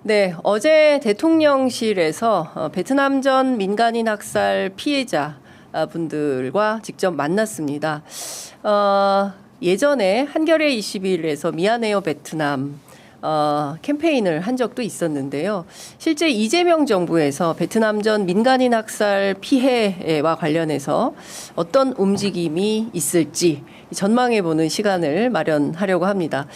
네, 어제 대통령실에서 베트남전 민간인 학살 피해자 분들과 직접 만났습니다. 예전에 한겨레 21에서 미안해요 베트남 캠페인을 한 적도 있었는데요. 실제 이재명 정부에서 베트남전 민간인 학살 피해와 관련해서 어떤 움직임이 있을지 전망해보는 시간을 마련하려고 합니다.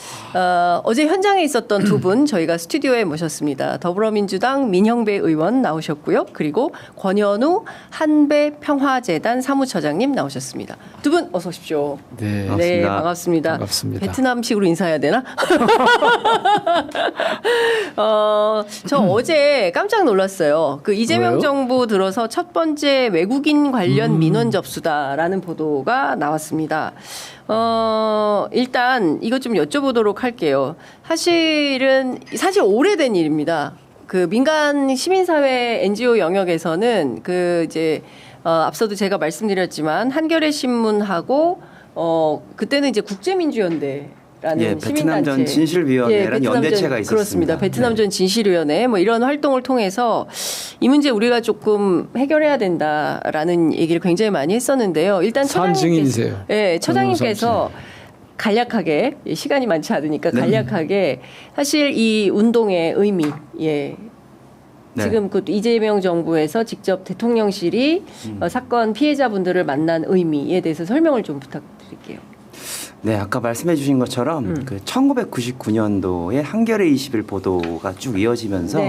어제 현장에 있었던 두 분 저희가 스튜디오에 모셨습니다. 더불어민주당 민형배 의원 나오셨고요. 그리고 권현우 한배평화재단 사무처장님 나오셨습니다. 두 분 어서 오십시오. 네, 네, 반갑습니다. 반갑습니다. 베트남식으로 인사해야 되나? 저 어제 깜짝 놀랐어요. 그 이재명 왜요? 정부 들어서 첫 번째 외국인 관련 민원 접수다라는 보도가 나왔습니다. 일단 이것 좀 여쭤보도록 할게요. 사실 오래된 일입니다. 그 민간 시민사회 NGO 영역에서는 앞서도 제가 말씀드렸지만 한겨레 신문하고 그때는 이제 국제민주연대 라는 베트남전 진실위원회라는 연대체가 있었습니다. 그렇습니다. 베트남전 진실위원회 이런 활동을 통해서 이 문제 우리가 조금 해결해야 된다라는 얘기를 굉장히 많이 했었는데요. 일단 산증인이세요. 처장님께서 간략하게 시간이 많지 않으니까 간략하게 사실 이 운동의 의미, 지금 그 이재명 정부에서 직접 대통령실이 사건 피해자분들을 만난 의미에 대해서 설명을 좀 부탁드릴게요. 네, 아까 말씀해 주신 것처럼 그 1999년도에 한겨레 21 보도가 쭉 이어지면서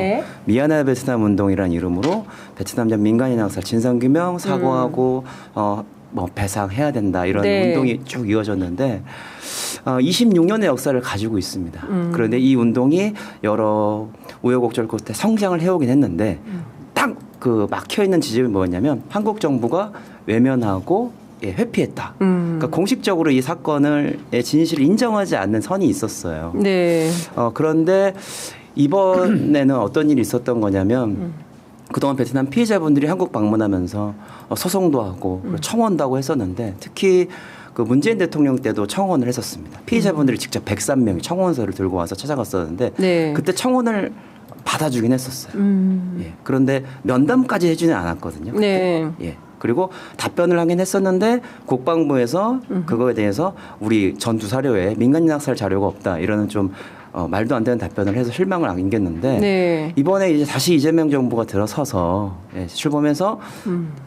미안해 베트남 운동이라는 이름으로 베트남전 민간인 학살 진상규명 사고하고 배상해야 된다 이런 운동이 쭉 이어졌는데 26년의 역사를 가지고 있습니다. 그런데 이 운동이 여러 우여곡절 끝에 성장을 해오긴 했는데 딱 그 막혀 있는 지점이 뭐였냐면 한국 정부가 외면하고 회피했다. 그러니까 공식적으로 이 사건을 진실을 인정하지 않는 선이 있었어요. 네. 그런데 이번에는 어떤 일이 있었던 거냐면 그동안 베트남 피해자분들이 한국 방문하면서 소송도 하고 청원도 하고 했었는데 특히 그 문재인 대통령 때도 청원을 했었습니다. 피해자분들이 직접 103명이 청원서를 들고 와서 찾아갔었는데 그때 청원을 받아주긴 했었어요. 그런데 면담까지 해주는 않았거든요. 그리고 답변을 하긴 했었는데 국방부에서 그거에 대해서 우리 전투 사료에 민간인 학살 자료가 없다 이러는 좀 말도 안 되는 답변을 해서 실망을 안겼는데 이번에 이제 다시 이재명 정부가 들어서서 출범해서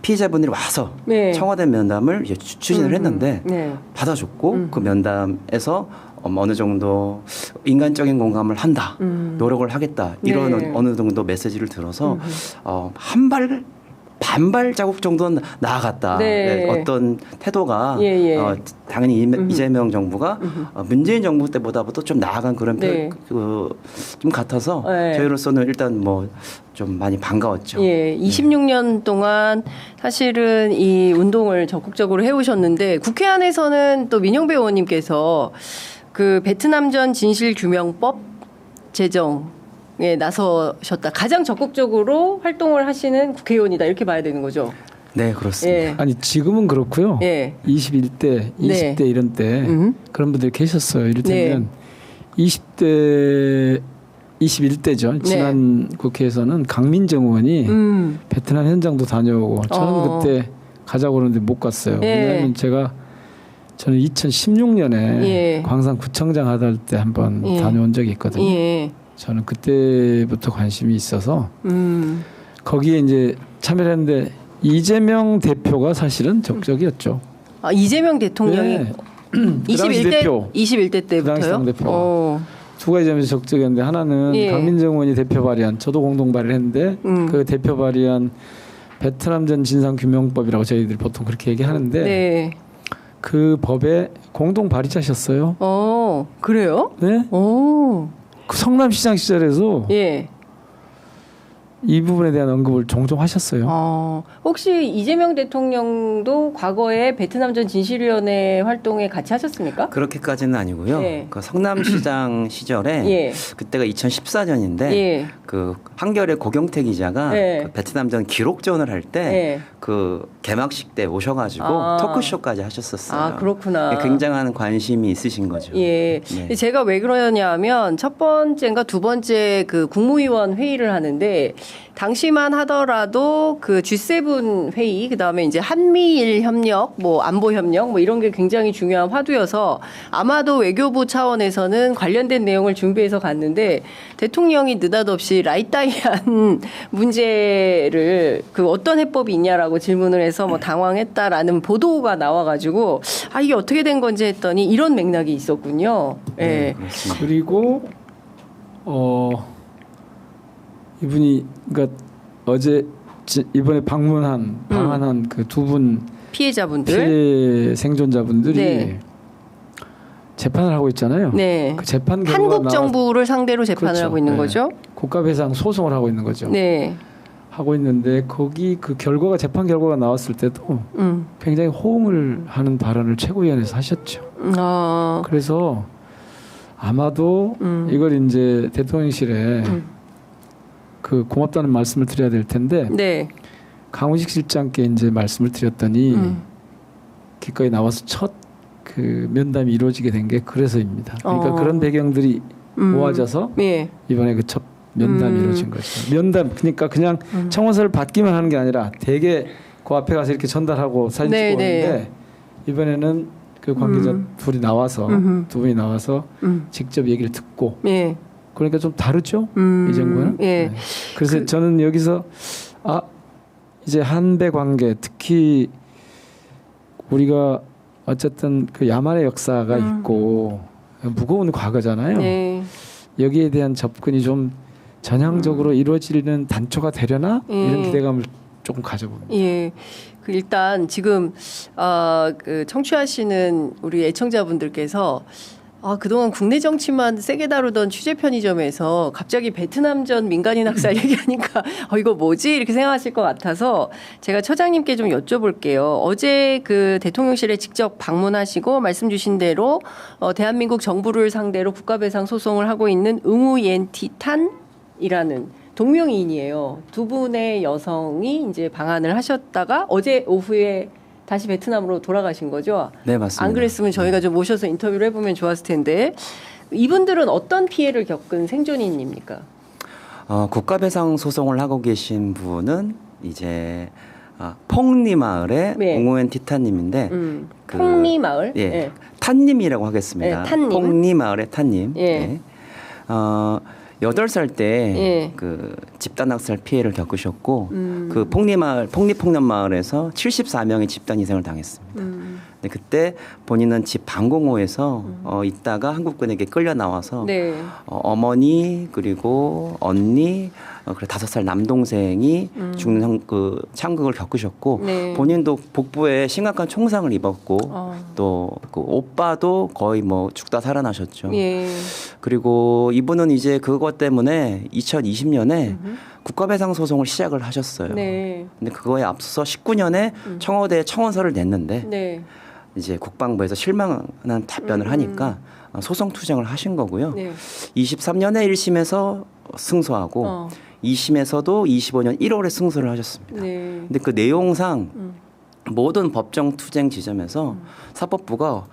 피해자분들이 와서 청와대 면담을 이제 추진을 했는데 받아줬고 그 면담에서 어느 정도 인간적인 공감을 한다, 노력을 하겠다 이런 어느 정도 메시지를 들어서 반발 자국 정도는 나아갔다. 어떤 태도가 당연히 이재명 정부가 문재인 정부 때보다도 좀 나아간 그런 좀 같아서 저희로서는 일단 좀 많이 반가웠죠. 26년 동안 사실은 이 운동을 적극적으로 해오셨는데 국회 안에서는 또 민형배 의원님께서 그 베트남전 진실규명법 제정에 나서셨다. 가장 적극적으로 활동을 하시는 국회의원이다. 이렇게 봐야 되는 거죠. 네, 그렇습니다. 아니 지금은 그렇고요. 21대, 20대 이런 때 그런 분들이 계셨어요. 이를테면 20대, 21대죠. 지난 국회에서는 강민정 의원이 베트남 현장도 다녀오고 저는 그때 가자고 그러는데 못 갔어요. 왜냐하면 저는 2016년에 광산구청장 하던 때 한번 다녀온 적이 있거든요. 저는 그때부터 관심이 있어서 거기에 이제 참여를 했는데 이재명 대표가 사실은 적극적이었죠. 이재명 대통령이 21대 때부터요? 대표. 두 가지 점에서 적극적이었는데 하나는 강민정 의원이 대표 발의한 저도 공동 발의를 했는데 그 대표 발의한 베트남전 진상규명법이라고 저희들이 보통 그렇게 얘기하는데 그 법에 공동 발의자셨어요. 그래요? 네. 그 성남시장 시절에서 이 부분에 대한 언급을 종종 하셨어요. 혹시 이재명 대통령도 과거에 베트남전 진실위원회 활동에 같이 하셨습니까? 그렇게까지는 아니고요. 그 성남시장 시절에 그때가 2014년인데 그 한겨레 고경태 기자가 네. 그 베트남전 기록전을 할 때 그 개막식 때 오셔가지고 토크쇼까지 하셨었어요. 아, 그렇구나. 굉장한 관심이 있으신 거죠. 예. 네. 제가 왜 그러냐면 첫 번째인가 두 번째 그 국무위원 회의를 하는데 당시만 하더라도 그 G7 회의 그다음에 이제 한미일 협력 뭐 안보 협력 뭐 이런 게 굉장히 중요한 화두여서 아마도 외교부 차원에서는 관련된 내용을 준비해서 갔는데 대통령이 느닷없이 라이따이한 문제를 그 어떤 해법이 있냐라고 질문을 해서 뭐 당황했다라는 보도가 나와가지고 아 이게 어떻게 된 건지 했더니 이런 맥락이 있었군요. 예. 네, 그렇습니다. 그리고 이분이 그러니까 어제 이번에 방한한 그 두 분 피해자분들. 피해 생존자분들이 네. 재판을 하고 있잖아요. 네. 그 재판 결과가 한국 정부를 상대로 재판을 그렇죠. 하고 있는 네. 거죠. 국가배상 소송을 하고 있는 거죠. 네. 하고 있는데 거기 그 결과가 재판 결과가 나왔을 때도 굉장히 호응을 하는 발언을 최고위원회에서 하셨죠. 그래서 아마도 이걸 이제 대통령실에 그 고맙다는 말씀을 드려야 될 텐데 네. 강훈식 실장께 이제 말씀을 드렸더니 기꺼이 나와서 첫 그 면담이 이루어지게 된 게 그래서입니다. 그러니까 그런 배경들이 모아져서 예. 이번에 그 첫 면담이 이루어진 거죠. 면담 그러니까 그냥 청원서를 받기만 하는 게 아니라 대개 그 앞에 가서 이렇게 전달하고 사진 네, 찍고 네. 오는데 이번에는 그 관계자 둘이 나와서 두 분이 나와서 직접 얘기를 듣고 예. 그러니까 좀 다르죠. 이 정부는. 예. 네. 그래서 저는 여기서 이제 한배 관계 특히 우리가 어쨌든 그 야만의 역사가 있고 무거운 과거잖아요. 네. 여기에 대한 접근이 좀 전향적으로 이루어지는 단초가 되려나 이런 기대감을 조금 가져봅니다. 예. 그 일단 지금 그 청취하시는 우리 애청자분들께서 그동안 국내 정치만 세게 다루던 취재 편의점에서 갑자기 베트남전 민간인 학살 얘기하니까 이거 뭐지? 이렇게 생각하실 것 같아서 제가 처장님께 좀 여쭤볼게요. 어제 그 대통령실에 직접 방문하시고 말씀 주신 대로 대한민국 정부를 상대로 국가배상 소송을 하고 있는 응우옌티탄이라는 동명이인이에요. 두 분의 여성이 이제 방한을 하셨다가 어제 오후에 다시 베트남으로 돌아가신 거죠? 네, 맞습니다. 안 그랬으면 저희가 좀 모셔서 인터뷰를 해보면 좋았을 텐데 이분들은 어떤 피해를 겪은 생존인입니까? 국가배상 소송을 하고 계신 분은 이제 퐁리 마을의 네. 옹호엔 티타님인데 퐁리 마을? 예, 네. 탄님이라고 하겠습니다. 네, 탄님. 퐁리 마을의 탄님. 예. 네. 8살 때 예. 그 집단 학살 피해를 겪으셨고 그 폭리폭력 마을에서 74명의 집단 희생을 당했습니다. 근데 그때 본인은 집 방공호에서 있다가 한국군에게 끌려 나와서 네. 어머니 그리고 언니 그리고 5살 남동생이 죽는 그 창극을 겪으셨고 네. 본인도 복부에 심각한 총상을 입었고 또 그 오빠도 거의 뭐 죽다 살아나셨죠. 예. 그리고 이분은 이제 그것 때문에 2020년에 국가배상 소송을 시작을 하셨어요. 네. 근데 그거에 앞서서 19년에 청와대에 청원서를 냈는데 네. 이제 국방부에서 실망하는 답변을 하니까 소송 투쟁을 하신 거고요. 네. 23년에 1심에서 승소하고 2심에서도 25년 1월에 승소를 하셨습니다. 네. 근데 그 내용상 모든 법정 투쟁 지점에서 사법부가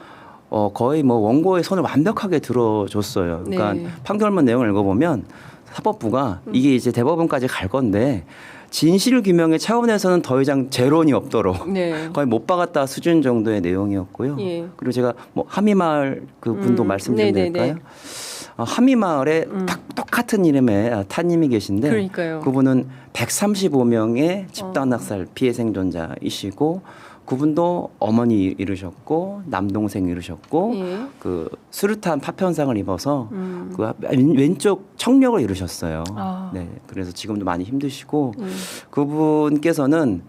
거의 뭐 원고의 손을 완벽하게 들어줬어요. 그러니까 네. 판결문 내용을 읽어보면 사법부가 이게 이제 대법원까지 갈 건데 진실 규명의 차원에서는 더 이상 재론이 없도록 네. 거의 못 박았다 수준 정도의 내용이었고요. 예. 그리고 제가 뭐 함의마을 그 분도 말씀드리면 될까요? 함의마을에 똑같은 이름의 타님이 계신데 그러니까요. 그분은 135명의 집단 학살 피해 생존자이시고 그분도 어머니 잃으셨고 남동생 잃으셨고 예. 그 수류탄 파편상을 입어서 그 왼쪽 청력을 잃으셨어요. 네, 그래서 지금도 많이 힘드시고 그분께서는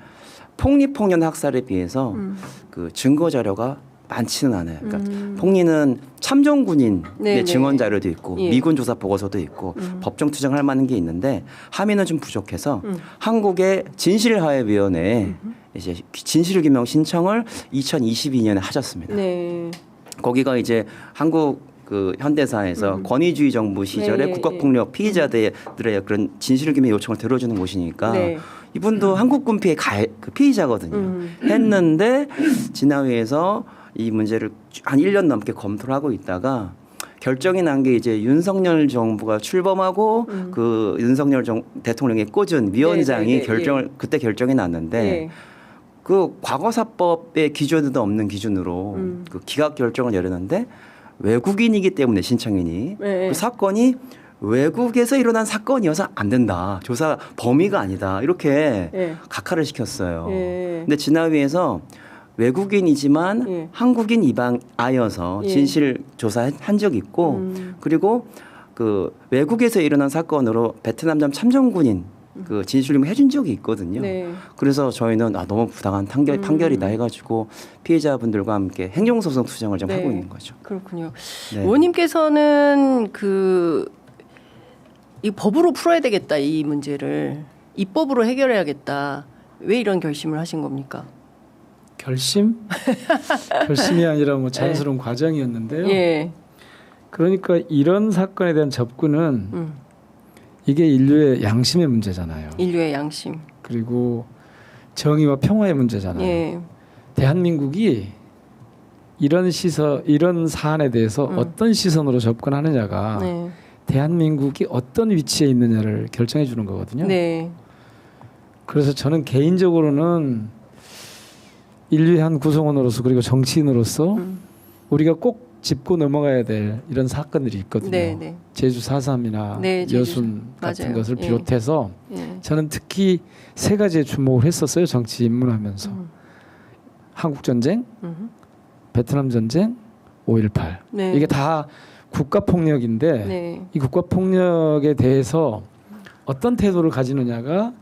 폭리폭력 학살에 비해서 그 증거 자료가 많지는 않아요. 그러니까 폭리는 참전군인의 네네. 증언 자료도 있고 예. 미군 조사 보고서도 있고 법정 투쟁할 만한 게 있는데 함의는 좀 부족해서 한국의 진실화해위원회에 이제 진실규명 신청을 2022년에 하셨습니다. 네. 거기가 이제 한국 그 현대사에서 권위주의 정부 시절에 네, 국가폭력 피의자들의 그런 진실규명 요청을 들어주는 곳이니까 네. 이분도 한국군 피해 그 피의자거든요. 했는데 진화위에서 이 문제를 한 1년 넘게 검토를 하고 있다가 결정이 난 게 이제 윤석열 정부가 출범하고 그 윤석열 대통령의 꽂은 위원장이 그때 결정이 났는데 네. 그 과거사법의 기준에도 없는 기준으로 그 기각 결정을 내렸는데 외국인이기 때문에 신청인이 네. 그 사건이 외국에서 일어난 사건이어서 안 된다. 조사 범위가 아니다. 이렇게 네. 각하를 시켰어요. 네. 근데 진화위에서 외국인이지만 예. 한국인 입양아여서 예. 진실 조사한 적이 있고 그리고 그 외국에서 일어난 사건으로 베트남전 참전군인 그 진실규명 해준 적이 있거든요. 네. 그래서 저희는 너무 부당한 판결이다 해가지고 피해자분들과 함께 행정소송 투쟁을 좀 네. 하고 있는 거죠. 그렇군요. 네. 의원님께서는 이 법으로 풀어야 되겠다 이 문제를 입법으로 해결해야겠다. 왜 이런 결심을 하신 겁니까? 결심? 결심이 아니라 뭐 자연스러운 과정이었는데요. 예. 그러니까 이런 사건에 대한 접근은 이게 인류의 양심의 문제잖아요. 인류의 양심. 그리고 정의와 평화의 문제잖아요. 예. 대한민국이 이런 사안에 대해서 어떤 시선으로 접근하느냐가 네. 대한민국이 어떤 위치에 있느냐를 결정해 주는 거거든요. 네. 그래서 저는 개인적으로는 인류의 한 구성원으로서 그리고 정치인으로서 우리가 꼭 짚고 넘어가야 될 이런 사건들이 있거든요. 네, 네. 제주 4.3이나 네, 여순 같은 맞아요. 것을 예. 비롯해서 예. 저는 특히 세 가지에 주목을 했었어요. 정치 입문하면서. 한국 전쟁, 베트남 전쟁, 5.18. 네. 이게 다 국가 폭력인데 네. 이 국가 폭력에 대해서 어떤 태도를 가지느냐가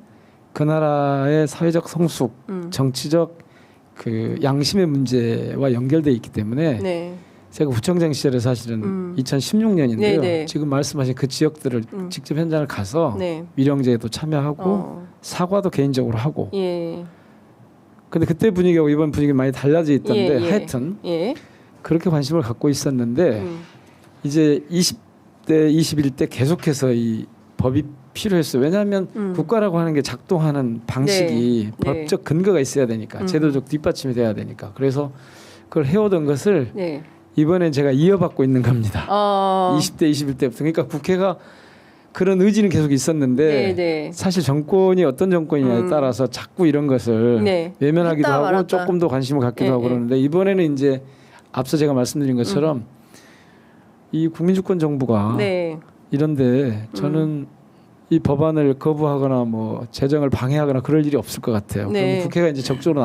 그 나라의 사회적 성숙, 정치적 그 양심의 문제와 연결돼 있기 때문에 네. 제가 구청장 시절에 사실은 2016년인데요. 네, 네. 지금 말씀하신 그 지역들을 직접 현장을 가서 네. 위령제에도 참여하고 사과도 개인적으로 하고. 예. 근데 그때 분위기하고 이번 분위기 많이 달라져 있던데 예, 예. 하여튼 예. 그렇게 관심을 갖고 있었는데 이제 20대, 21대 계속해서 이 법이 필요했어요. 왜냐하면 국가라고 하는 게 작동하는 방식이 네. 법적 근거가 있어야 되니까 제도적 뒷받침이 돼야 되니까 그래서 그걸 해오던 것을 네. 이번엔 제가 이어받고 있는 겁니다. 어. 20대, 21대부터. 그러니까 국회가 그런 의지는 계속 있었는데 네, 네. 사실 정권이 어떤 정권이냐에 따라서 자꾸 이런 것을 네. 외면하기도 했다 하고 말았다. 조금 더 관심을 갖기도 네, 하고 네. 그러는데 이번에는 이제 앞서 제가 말씀드린 것처럼 이 국민주권 정부가 네. 이런데 저는 이 법안을 거부하거나 뭐 제정을 방해하거나 그럴 일이 없을 것 같아요. 네. 그럼 국회가 이제 적극적으로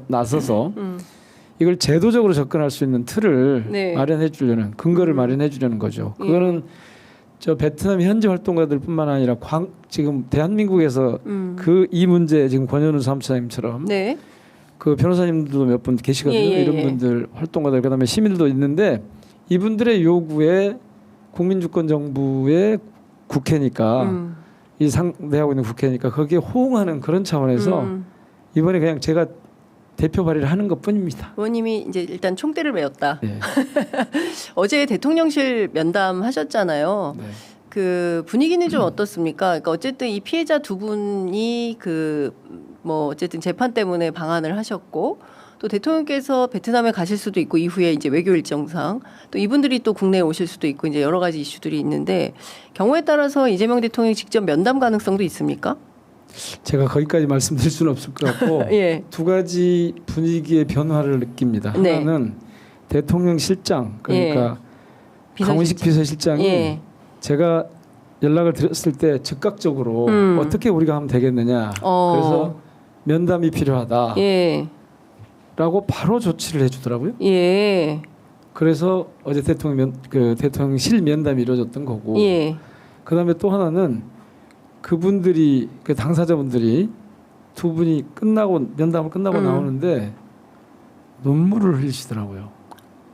나서서 이걸 제도적으로 접근할 수 있는 틀을 네. 마련해 주려는 근거를 마련해 주려는 거죠. 그거는 저 베트남 현지 활동가들뿐만 아니라 지금 대한민국에서 이 문제 지금 권현우 사무처장님처럼 네. 그 변호사님들도 몇 분 계시거든요. 예, 예, 이런 예. 분들 활동가들 그다음에 시민들도 있는데 이분들의 요구에 국민주권 정부의 국회니까 이 상대하고 있는 국회니까 거기에 호응하는 그런 차원에서 이번에 그냥 제가 대표 발의를 하는 것뿐입니다. 의원님이 이제 일단 총대를 메웠다. 네. 어제 대통령실 면담하셨잖아요. 네. 그 분위기는 좀 어떻습니까? 그러니까 어쨌든 이 피해자 두 분이 뭐 어쨌든 재판 때문에 방한을 하셨고 또 대통령께서 베트남에 가실 수도 있고 이후에 이제 외교 일정상 또 이분들이 또 국내에 오실 수도 있고 이제 여러 가지 이슈들이 있는데 경우에 따라서 이재명 대통령이 직접 면담 가능성도 있습니까? 제가 거기까지 말씀드릴 수는 없을 것 같고 예. 두 가지 분위기의 변화를 느낍니다. 네. 하나는 대통령 실장 그러니까 강훈식 비서실장이 예. 제가 연락을 드렸을 때 즉각적으로 어떻게 우리가 하면 되겠느냐 그래서 면담이 필요하다 예. 라고 바로 조치를 해주더라고요. 예. 그래서 어제 대통령실 면담이 이루어졌던 거고 예. 그다음에 또 하나는 그분들이 그 당사자분들이 두 분이 면담을 끝나고 나오는데 눈물을 흘리시더라고요.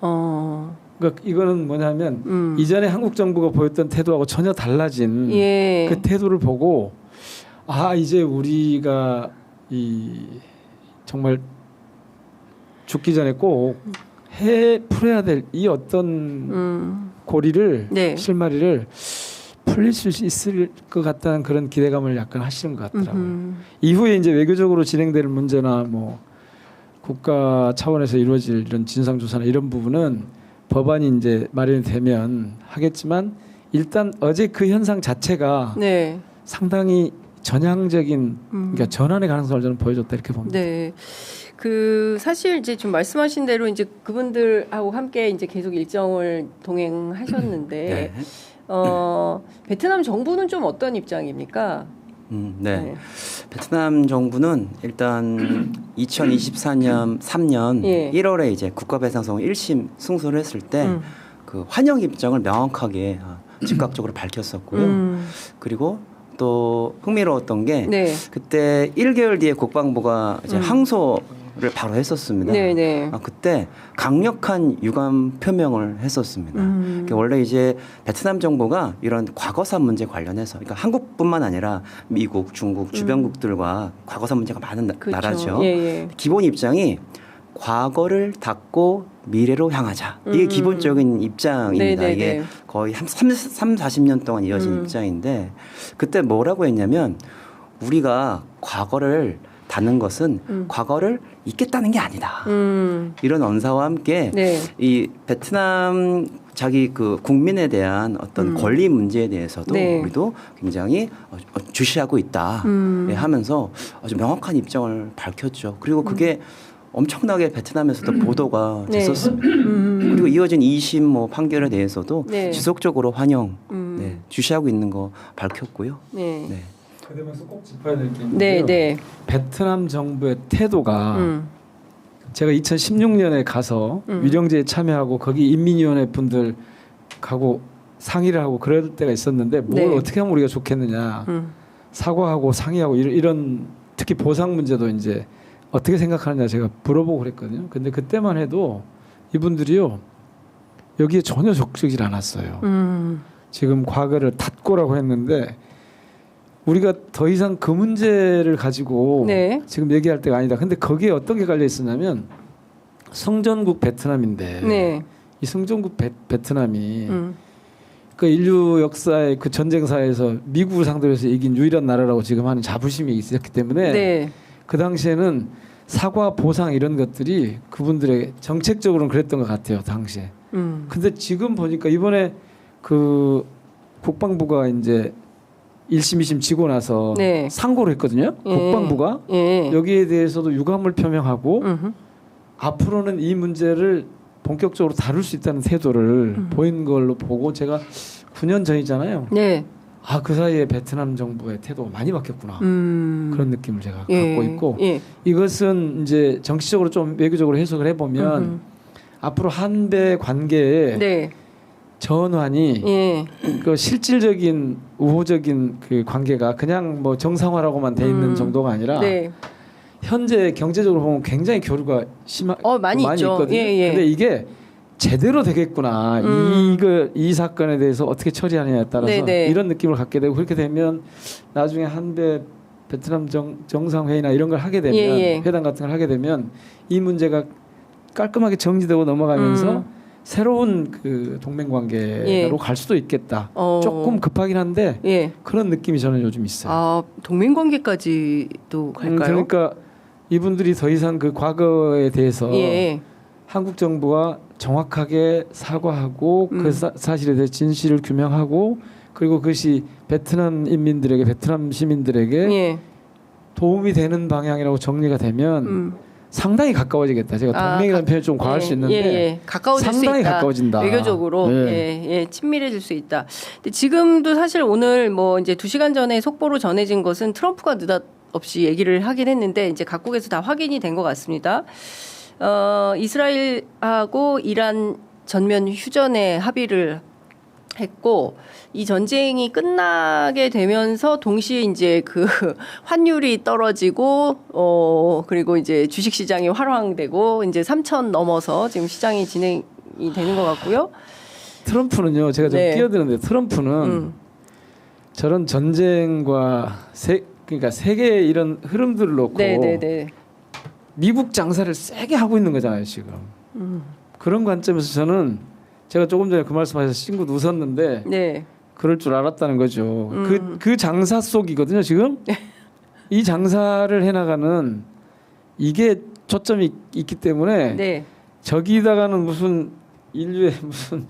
그러니까 이거는 뭐냐면 이전에 한국 정부가 보였던 태도하고 전혀 달라진 예. 그 태도를 보고 이제 우리가 정말 죽기 전에 꼭 풀어야 될 이 어떤 고리를 네. 실마리를 풀릴 수 있을 것 같다는 그런 기대감을 약간 하시는 것 같더라고요. 이후에 이제 외교적으로 진행될 문제나 뭐 국가 차원에서 이루어질 이런 진상조사나 이런 부분은 법안이 이제 마련이 되면 하겠지만 일단 어제 그 현상 자체가 네. 상당히 전향적인 그러니까 전환의 가능성을 저는 보여줬다 이렇게 봅니다. 네. 그 사실 이제 좀 말씀하신 대로 이제 그분들하고 함께 이제 계속 일정을 동행하셨는데 네. 베트남 정부는 좀 어떤 입장입니까? 네. 베트남 정부는 일단 2024년 3년 예. 1월에 이제 국가배상성 1심 승소를 했을 때 그 환영 입장을 명확하게 즉각적으로 밝혔었고요. 그리고 또 흥미로웠던 게 네. 그때 1개월 뒤에 국방부가 이제 항소를 바로 했었습니다. 네네. 그때 강력한 유감 표명을 했었습니다. 그러니까 원래 이제 베트남 정부가 이런 과거사 문제 관련해서, 그러니까 한국뿐만 아니라 미국, 중국, 주변국들과 과거사 문제가 많은 그렇죠. 나라죠. 예, 예. 기본 입장이 과거를 닫고 미래로 향하자. 이게 기본적인 입장입니다. 네네네. 이게 거의 40년 동안 이어진 입장인데 그때 뭐라고 했냐면 우리가 과거를 닫는 것은 과거를 잊겠다는 게 아니다. 이런 언사와 함께 네. 이 베트남 자기 그 국민에 대한 어떤 권리 문제에 대해서도 네. 우리도 굉장히 주시하고 있다 예, 하면서 아주 명확한 입장을 밝혔죠. 그리고 그게 엄청나게 베트남에서도 보도가 네. 됐었습니다. 그리고 이어진 2심 뭐 판결에 대해서도 네. 지속적으로 환영 네, 주시하고 있는 거 밝혔고요. 네. 네. 그러면서 꼭 짚어야 될 게 네. 있는데요. 네. 베트남 정부의 태도가 제가 2016년에 가서 위령제에 참여하고 거기 인민위원회 분들 가고 상의를 하고 그럴 때가 있었는데 뭘 네. 어떻게 하면 우리가 좋겠느냐 사과하고 상의하고 이런 특히 보상 문제도 이제 어떻게 생각하느냐 제가 물어보고 그랬거든요. 근데 그때만 해도 이분들이요 여기에 전혀 적극적이지 않았어요. 지금 과거를 닫고라고 했는데 우리가 더 이상 그 문제를 가지고 네. 지금 얘기할 때가 아니다. 근데 거기에 어떤 게 깔려 있었냐면 성전국 베트남인데 네. 이 성전국 베트남이 그 인류 역사의 그 전쟁사에서 미국을 상대로 해서 이긴 유일한 나라라고 지금 하는 자부심이 있었기 때문에 네. 그 당시에는 사과 보상 이런 것들이 그분들의 정책적으로는 그랬던 것 같아요 당시에. 근데 지금 보니까 이번에 그 국방부가 이제 1심, 2심 지고 나서 네. 상고를 했거든요. 예. 국방부가 예. 여기에 대해서도 유감을 표명하고 앞으로는 이 문제를 본격적으로 다룰 수 있다는 태도를 보인 걸로 보고 제가 9년 전이잖아요. 네. 그 사이에 베트남 정부의 태도가 많이 바뀌었구나. 그런 느낌을 제가 예. 갖고 있고 예. 이것은 이제 정치적으로 좀 외교적으로 해석을 해보면 앞으로 한배 관계에 네. 전환이 예. 그 실질적인 우호적인 그 관계가 그냥 뭐 정상화라고만 돼 있는 정도가 아니라 네. 현재 경제적으로 보면 굉장히 교류가 많이 있죠. 있거든요. 예, 예. 근데 이게 제대로 되겠구나. 이 사건에 대해서 어떻게 처리하느냐에 따라서 네네. 이런 느낌을 갖게 되고 그렇게 되면 나중에 한배 베트남 정상회의나 이런 걸 하게 되면 예. 회담 같은 걸 하게 되면 이 문제가 깔끔하게 정리되고 넘어가면서 새로운 그 동맹 관계로 예. 갈 수도 있겠다. 조금 급하긴 한데 예. 그런 느낌이 저는 요즘 있어요. 동맹 관계까지도 갈까요? 그러니까 이분들이 더 이상 그 과거에 대해서 예. 한국 정부가 정확하게 사과하고 그 사실에 대해 진실을 규명하고 그리고 그것이 베트남 인민들에게 베트남 시민들에게 예. 도움이 되는 방향이라고 정리가 되면 상당히 가까워지겠다. 제가 동맹이라는 표현이 좀 과할 수 있는데 가까워질 상당히 수 있다. 가까워진다. 외교적으로 친밀해질 수 있다. 근데 지금도 사실 오늘 뭐 이제 2시간 전에 속보로 전해진 것은 트럼프가 느닷없이 얘기를 하긴 했는데 이제 각국에서 다 확인이 된 것 같습니다. 이스라엘하고 이란 전면 휴전에 합의를 했고 이 전쟁이 끝나게 되면서 동시에 이제 그 환율이 떨어지고 그리고 이제 주식 시장이 활황되고 이제 3,000 넘어서 지금 시장이 진행이 되는 것 같고요. 트럼프는요. 제가 좀 끼어드는데 트럼프는 저런 전쟁과 그러니까 세계의 이런 흐름들을 놓고 미국 장사를 세게 하고 있는 거잖아요, 지금. 그런 관점에서 저는 제가 조금 전에 그 말씀하셔서 싱긋 웃었는데 네. 그럴 줄 알았다는 거죠. 그 장사 속이거든요. 지금 이 장사를 해나가는 이게 초점이 있기 때문에 네. 저기다가는 무슨 인류의 무슨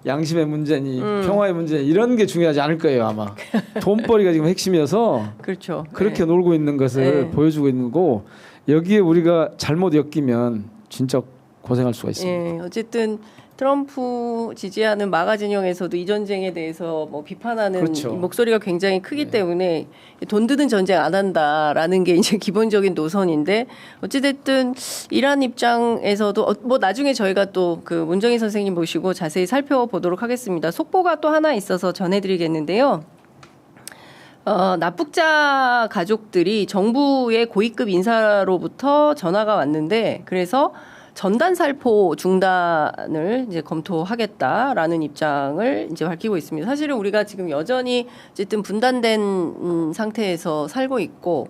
양심의 문제니 평화의 문제 이런 게 중요하지 않을 거예요 아마. 돈벌이가 지금 핵심이어서 그렇죠. 그렇게 네. 놀고 있는 것을 네. 보여주고 있는 거고 여기에 우리가 잘못 엮이면 진짜 고생할 수가 있습니다. 예, 어쨌든 트럼프 지지하는 마가 진영에서도 이 전쟁에 대해서 뭐 비판하는 그렇죠. 이 목소리가 굉장히 크기 때문에 돈 드는 전쟁 안 한다라는 게 이제 기본적인 노선인데 어찌됐든 이란 입장에서도 뭐 나중에 저희가 또 그 문정희 선생님 모시고 자세히 살펴보도록 하겠습니다. 속보가 또 하나 있어서 전해드리겠는데요. 납북자 가족들이 정부의 고위급 인사로부터 전화가 왔는데 그래서 전단 살포 중단을 이제 검토하겠다라는 입장을 이제 밝히고 있습니다. 사실은 우리가 지금 여전히 어쨌든 분단된 상태에서 살고 있고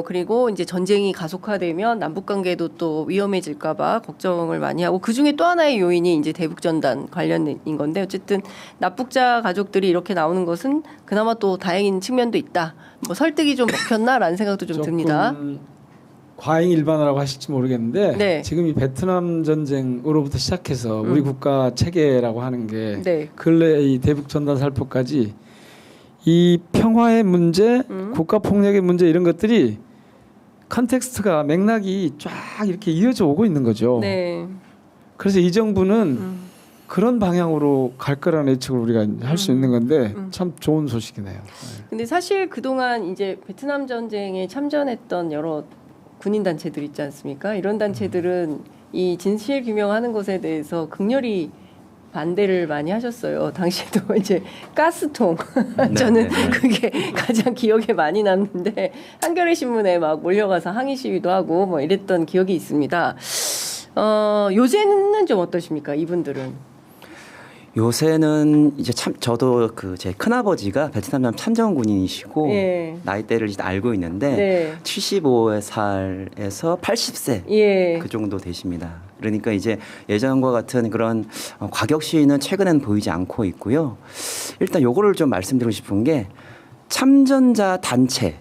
그리고 이제 전쟁이 가속화되면 남북 관계도 또 위험해질까봐 걱정을 많이 하고 그 중에 또 하나의 요인이 이제 대북 전단 관련인 건데 어쨌든 납북자 가족들이 이렇게 나오는 것은 그나마 또 다행인 측면도 있다. 뭐 설득이 좀 먹혔나라는 생각도 좀 듭니다. 과잉 일반화라고 하실지 모르겠는데 네. 지금 이 베트남 전쟁으로부터 시작해서 우리 국가 체계라고 하는 게 네. 근래 이 대북 전단 살포까지 이 평화의 문제, 국가 폭력의 문제 이런 것들이 컨텍스트가 맥락이 쫙 이렇게 이어져 오고 있는 거죠. 네. 그래서 이 정부는 그런 방향으로 갈 거라는 예측을 우리가 할 수 있는 건데 참 좋은 소식이네요. 근데 사실 그동안 이제 베트남 전쟁에 참전했던 여러 군인 단체들 있지 않습니까? 이런 단체들은 이 진실 규명하는 것에 대해서 극렬히 반대를 많이 하셨어요. 당시에도 이제 가스통 저는 그게 가장 기억에 많이 남는데 한겨레 신문에 막 몰려가서 항의 시위도 하고 뭐 이랬던 기억이 있습니다. 요새는 좀 어떠십니까? 이분들은? 요새는 이제 참 저도 그 제 큰아버지가 베트남 참전 군인이시고 예. 나이대를 이제 알고 있는데 네. 75살에서 80세 예. 그 정도 되십니다. 그러니까 이제 예전과 같은 그런 과격 시위는 최근엔 보이지 않고 있고요. 일단 요거를 좀 말씀드리고 싶은 게 참전자 단체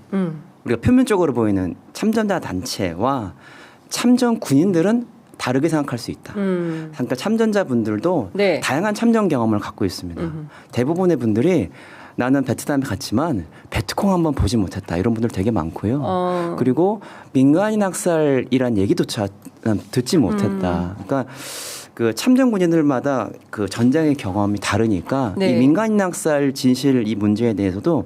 우리가 표면적으로 보이는 참전자 단체와 참전 군인들은 다르게 생각할 수 있다. 그러니까 참전자분들도 네. 다양한 참전 경험을 갖고 있습니다. 대부분의 분들이 나는 베트남에 갔지만 베트콩 한번 보지 못했다. 이런 분들 되게 많고요. 그리고 민간인 학살이란 얘기조차 난 듣지 못했다. 그러니까 그 참전 군인들마다 그 전쟁의 경험이 다르니까 네. 이 민간인 학살 진실 이 문제에 대해서도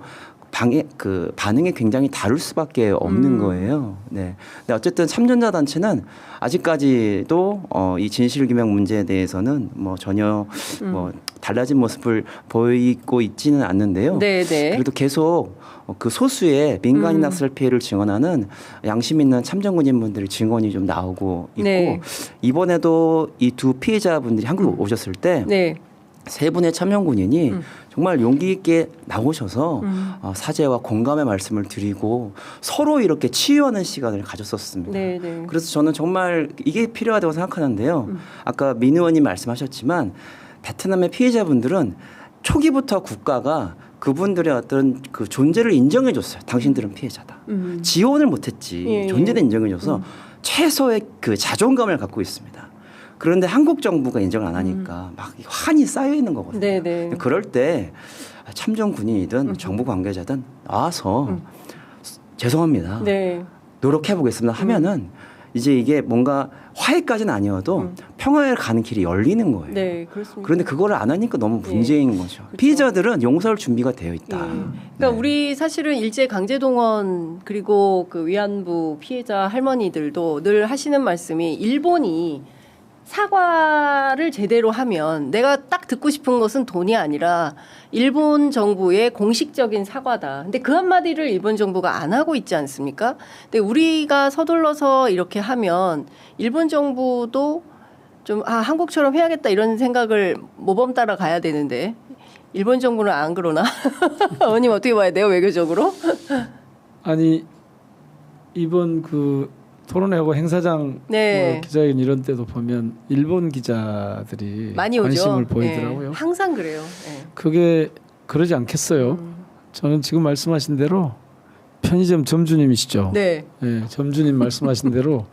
반응이 굉장히 다를 수밖에 없는 거예요. 네. 근데 어쨌든 참전자 단체는 아직까지도 이 진실규명 문제에 대해서는 뭐 전혀 뭐 달라진 모습을 보이고 있지는 않는데요. 네네. 그래도 계속 그 소수의 민간인 학살 피해를 증언하는 양심 있는 참전군인분들의 증언이 좀 나오고 있고 네. 이번에도 이 두 피해자분들이 한국 오셨을 때. 네. 세 분의 참여군인이 정말 용기 있게 나오셔서 사죄와 공감의 말씀을 드리고 서로 이렇게 치유하는 시간을 가졌었습니다. 네, 네. 그래서 저는 정말 이게 필요하다고 생각하는데요. 아까 민 의원님 말씀하셨지만 베트남의 피해자분들은 초기부터 국가가 그분들의 어떤 그 존재를 인정해 줬어요. 당신들은 피해자다. 지원을 못했지. 예, 예. 존재를 인정해 줘서 최소의 그 자존감을 갖고 있습니다. 그런데 한국 정부가 인정을 안 하니까 막 환이 쌓여 있는 거거든요. 네네. 그럴 때 참전 군인이든 정부 관계자든 나와서 죄송합니다. 네. 노력해 보겠습니다 하면은 이제 이게 뭔가 화해까지는 아니어도 평화에 가는 길이 열리는 거예요. 네, 그렇습니다. 그런데 그거를 안 하니까 너무 문제인 거죠. 그렇죠. 피해자들은 용서할 준비가 되어 있다. 예. 그러니까 우리 사실은 일제 강제동원 그리고 그 위안부 피해자 할머니들도 늘 하시는 말씀이 일본이 사과를 제대로 하면 내가 딱 듣고 싶은 것은 돈이 아니라 일본 정부의 공식적인 사과다. 근데 그 한마디를 일본 정부가 안 하고 있지 않습니까? 근데 우리가 서둘러서 이렇게 하면 일본 정부도 좀 한국처럼 해야겠다 이런 생각을 모범 따라 가야 되는데 일본 정부는 안 그러나? 어머님 어떻게 봐야 돼요 외교적으로? 아니 이번 그 토론회하고 행사장 네. 뭐 기자회견 이런 때도 보면 일본 기자들이 많이 오죠. 관심을 보이더라고요. 네. 항상 그래요. 네. 그게 그러지 않겠어요. 저는 지금 말씀하신 대로 편의점 점주님이시죠. 네. 네, 점주님 말씀하신 대로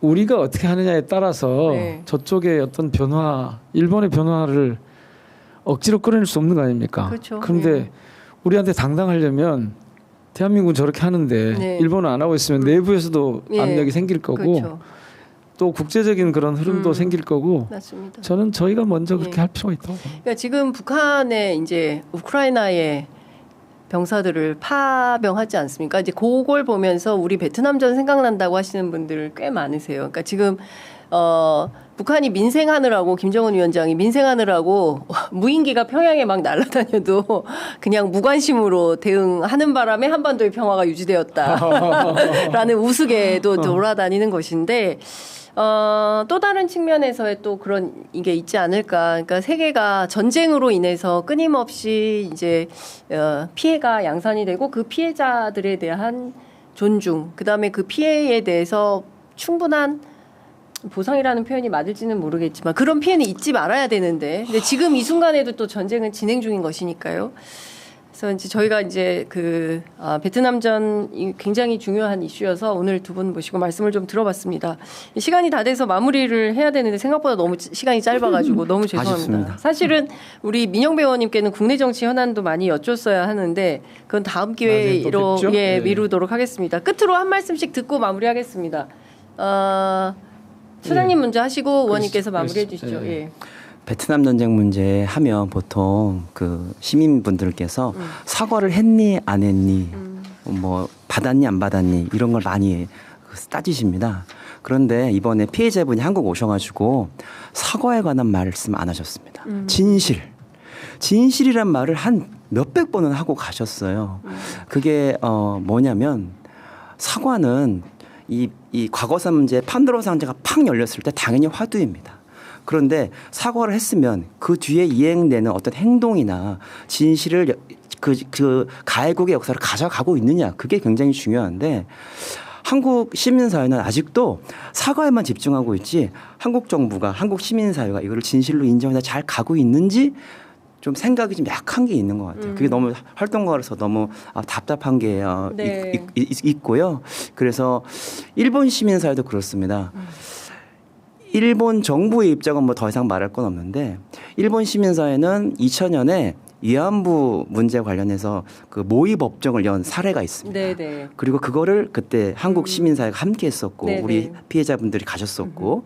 우리가 어떻게 하느냐에 따라서 네. 저쪽의 어떤 변화, 일본의 변화를 억지로 끌어낼 수 없는 거 아닙니까? 그렇죠. 그런데 네. 우리한테 당당하려면 대한민국은 저렇게 하는데 네. 일본은 안 하고 있으면 내부에서도 예. 압력이 생길 거고 그렇죠. 또 국제적인 그런 흐름도 생길 거고 맞습니다. 저는 저희가 먼저 그렇게 예. 할 필요가 있다고 봅니다. 그러니까 지금 북한에 이제 우크라이나의 병사들을 파병하지 않습니까? 이제 그걸 보면서 우리 베트남전 생각난다고 하시는 분들 꽤 많으세요. 그러니까 지금 북한이 민생하느라고 김정은 위원장이 민생하느라고 무인기가 평양에 막 날아다녀도 그냥 무관심으로 대응하는 바람에 한반도의 평화가 유지되었다라는 우스개도 돌아다니는 것인데 또 다른 측면에서의 또 그런 이게 있지 않을까. 그러니까 세계가 전쟁으로 인해서 끊임없이 이제 피해가 양산이 되고 그 피해자들에 대한 존중, 그다음에 그 피해에 대해서 충분한 보상이라는 표현이 맞을지는 모르겠지만 그런 피해는 잊지 말아야 되는데 근데 지금 이 순간에도 또 전쟁은 진행 중인 것이니까요. 그래서 이제 저희가 이제 베트남전이 굉장히 중요한 이슈여서 오늘 두 분 모시고 말씀을 좀 들어봤습니다. 시간이 다 돼서 마무리를 해야 되는데 생각보다 너무 시간이 짧아가지고 너무 죄송합니다. 아쉽습니다. 사실은 우리 민영배 의원님께는 국내 정치 현안도 많이 여쭙어야 하는데 그건 다음 기회로 나중에 또 뵙죠? 네. 미루도록 하겠습니다. 끝으로 한 말씀씩 듣고 마무리하겠습니다. 소장님 먼저 하시고 의원님께서 마무리해 주시죠. 네. 예. 베트남 전쟁 문제 하면 보통 그 시민분들께서 사과를 했니 안 했니 뭐 받았니 안 받았니 이런 걸 많이 따지십니다. 그런데 이번에 피해자분이 한국 오셔가지고 사과에 관한 말씀 안 하셨습니다. 진실이란 말을 한 몇백 번은 하고 가셨어요. 그게 뭐냐면 사과는 이 과거사 문제 판도라 상자가 팍 열렸을 때 당연히 화두입니다. 그런데 사과를 했으면 그 뒤에 이행되는 어떤 행동이나 진실을 그 가해국의 역사를 가져가고 있느냐 그게 굉장히 중요한데 한국 시민사회는 아직도 사과에만 집중하고 있지 한국 정부가 한국 시민사회가 이거를 진실로 인정해서 잘 가고 있는지 좀 생각이 좀 약한 게 있는 것 같아요. 그게 너무 활동가로서 너무 답답한 게 네. 있고요. 그래서 일본 시민사회도 그렇습니다. 일본 정부의 입장은 뭐 더 이상 말할 건 없는데 일본 시민사회는 2000년에 위안부 문제 관련해서 그 모의 법정을 연 사례가 있습니다. 네네. 그리고 그거를 그때 한국 시민사회가 함께 했었고 네네. 우리 피해자분들이 가셨었고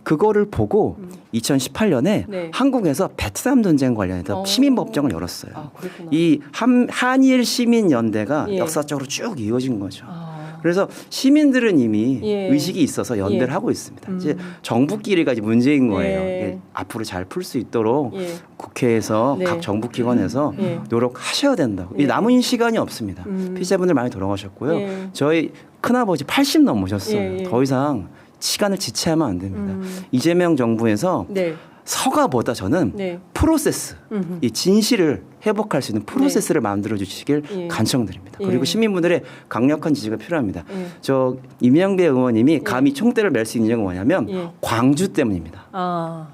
그거를 보고 2018년에 네. 한국에서 베트남 전쟁 관련해서 시민법정을 열었어요. 아, 그렇구나. 이 한일 시민연대가 예. 역사적으로 쭉 이어진 거죠. 아. 그래서 시민들은 이미 예. 의식이 있어서 연대를 예. 하고 있습니다. 이제 정부끼리가 이제 문제인 거예요. 예. 이게 앞으로 잘 풀 수 있도록 예. 국회에서 네. 각 정부기관에서 예. 노력하셔야 된다고. 예. 이 남은 시간이 없습니다. 피해자분들 많이 돌아가셨고요. 예. 저희 큰아버지 80 넘으셨어요. 예. 더 이상 시간을 지체하면 안 됩니다. 이재명 정부에서 네. 서가보다 저는 네. 프로세스, 이 진실을 회복할 수 있는 프로세스를 만들어 주시길 예. 간청드립니다. 예. 그리고 시민분들의 강력한 지지가 필요합니다. 예. 저 이명배 의원님이 감히 총대를 멜 수 있는 이유가 뭐냐면 예. 광주 때문입니다.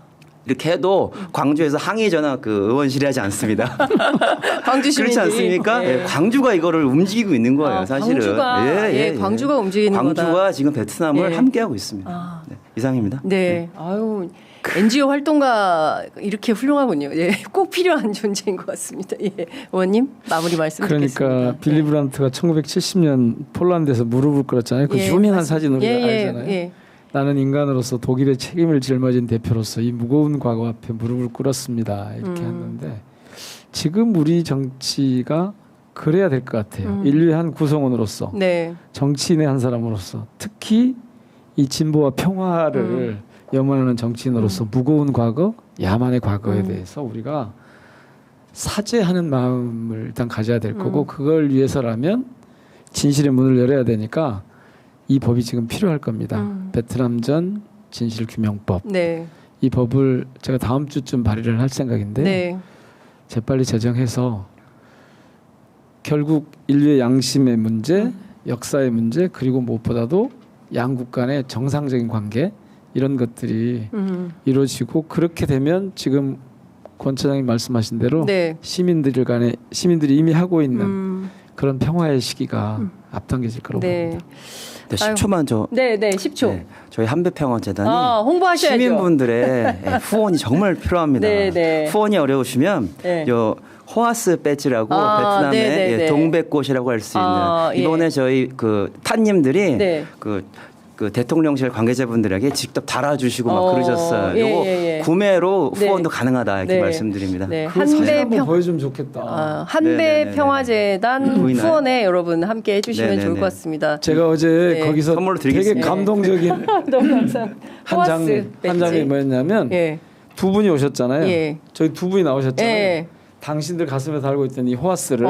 이렇게 해도 광주에서 항의 전화 그 의원실이 하지 않습니다. 광주 시민들이 그렇지 않습니까? 예. 예, 광주가 이거를 움직이고 있는 거예요, 사실은. 광주가 움직이는 광주가 거다. 지금 베트남을 예. 함께하고 있습니다. 네, 이상입니다. 네. 아유, NGO 활동가 이렇게 훌륭하군요. 예. 꼭 필요한 존재인 것 같습니다. 예. 의원님, 마무리 말씀 듣겠습니다. 그러니까 빌리 브란트가 1970년 폴란드에서 무릎을 꿇었잖아요. 그 예, 유명한 맞습니다. 사진 우리가 예, 알잖아요. 예. 나는 인간으로서 독일의 책임을 짊어진 대표로서 이 무거운 과거 앞에 무릎을 꿇었습니다. 이렇게 했는데 지금 우리 정치가 그래야 될 것 같아요. 인류의 한 구성원으로서 네. 정치인의 한 사람으로서 특히 이 진보와 평화를 염원하는 정치인으로서 무거운 과거, 야만의 과거에 대해서 우리가 사죄하는 마음을 일단 가져야 될 거고 그걸 위해서라면 진실의 문을 열어야 되니까 이 법이 지금 필요할 겁니다. 베트남전 진실규명법. 네. 이 법을 제가 다음 주쯤 발의를 할 생각인데 네. 재빨리 제정해서 결국 인류의 양심의 문제, 역사의 문제 그리고 무엇보다도 양국 간의 정상적인 관계 이런 것들이 이루어지고 그렇게 되면 지금 권 차장님 말씀하신 대로 네. 시민들이 이미 하고 있는 그런 평화의 시기가 앞당겨질 거라고 봅니다. 네, 10초만 저. 네, 10초. 네, 저희 한배평화재단이 홍보하셔야죠. 시민분들의 후원이 정말 필요합니다. 네. 후원이 어려우시면 요 호아스 배지라고 베트남의 동백꽃이라고 할 수 있는 이번에 저희 그 타님들이 그 대통령실 관계자분들에게 직접 달아주시고 막 그러셨어요. 요거 구매로 후원도 가능하다 이렇게 말씀드립니다. 네. 한배 한번 보여주면 좋겠다. 한배 평화재단 후원에 여러분 함께 해주시면 좋을 것 같습니다. 제가 어제 거기서 선물로 되게 드리겠습니다. 감동적인 너무 감사합니다. 한 장면이 뭐였냐면 두 분이 오셨잖아요. 저희 두 분이 나오셨잖아요. 당신들 가슴에 달고 있던 이 호아스를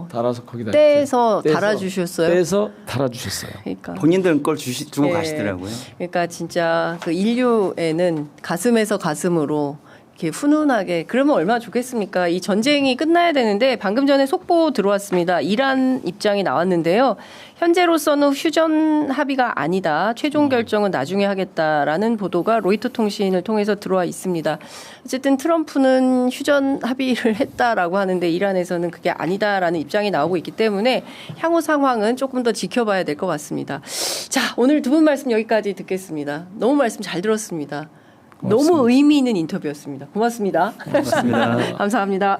달아서 거기다 떼서 달아주셨어요. 떼서 달아주셨어요. 그러니까 본인들 걸 주고 가시더라고요. 그러니까 진짜 그 인류에는 가슴에서 가슴으로 이렇게 훈훈하게 그러면 얼마나 좋겠습니까? 이 전쟁이 끝나야 되는데 방금 전에 속보 들어왔습니다. 이란 입장이 나왔는데요. 현재로서는 휴전 합의가 아니다. 최종 결정은 나중에 하겠다라는 보도가 로이터 통신을 통해서 들어와 있습니다. 어쨌든 트럼프는 휴전 합의를 했다라고 하는데 이란에서는 그게 아니다라는 입장이 나오고 있기 때문에 향후 상황은 조금 더 지켜봐야 될 것 같습니다. 자, 오늘 두 분 말씀 여기까지 듣겠습니다. 너무 말씀 잘 들었습니다. 고맙습니다. 너무 의미 있는 인터뷰였습니다. 고맙습니다. 고맙습니다. 감사합니다.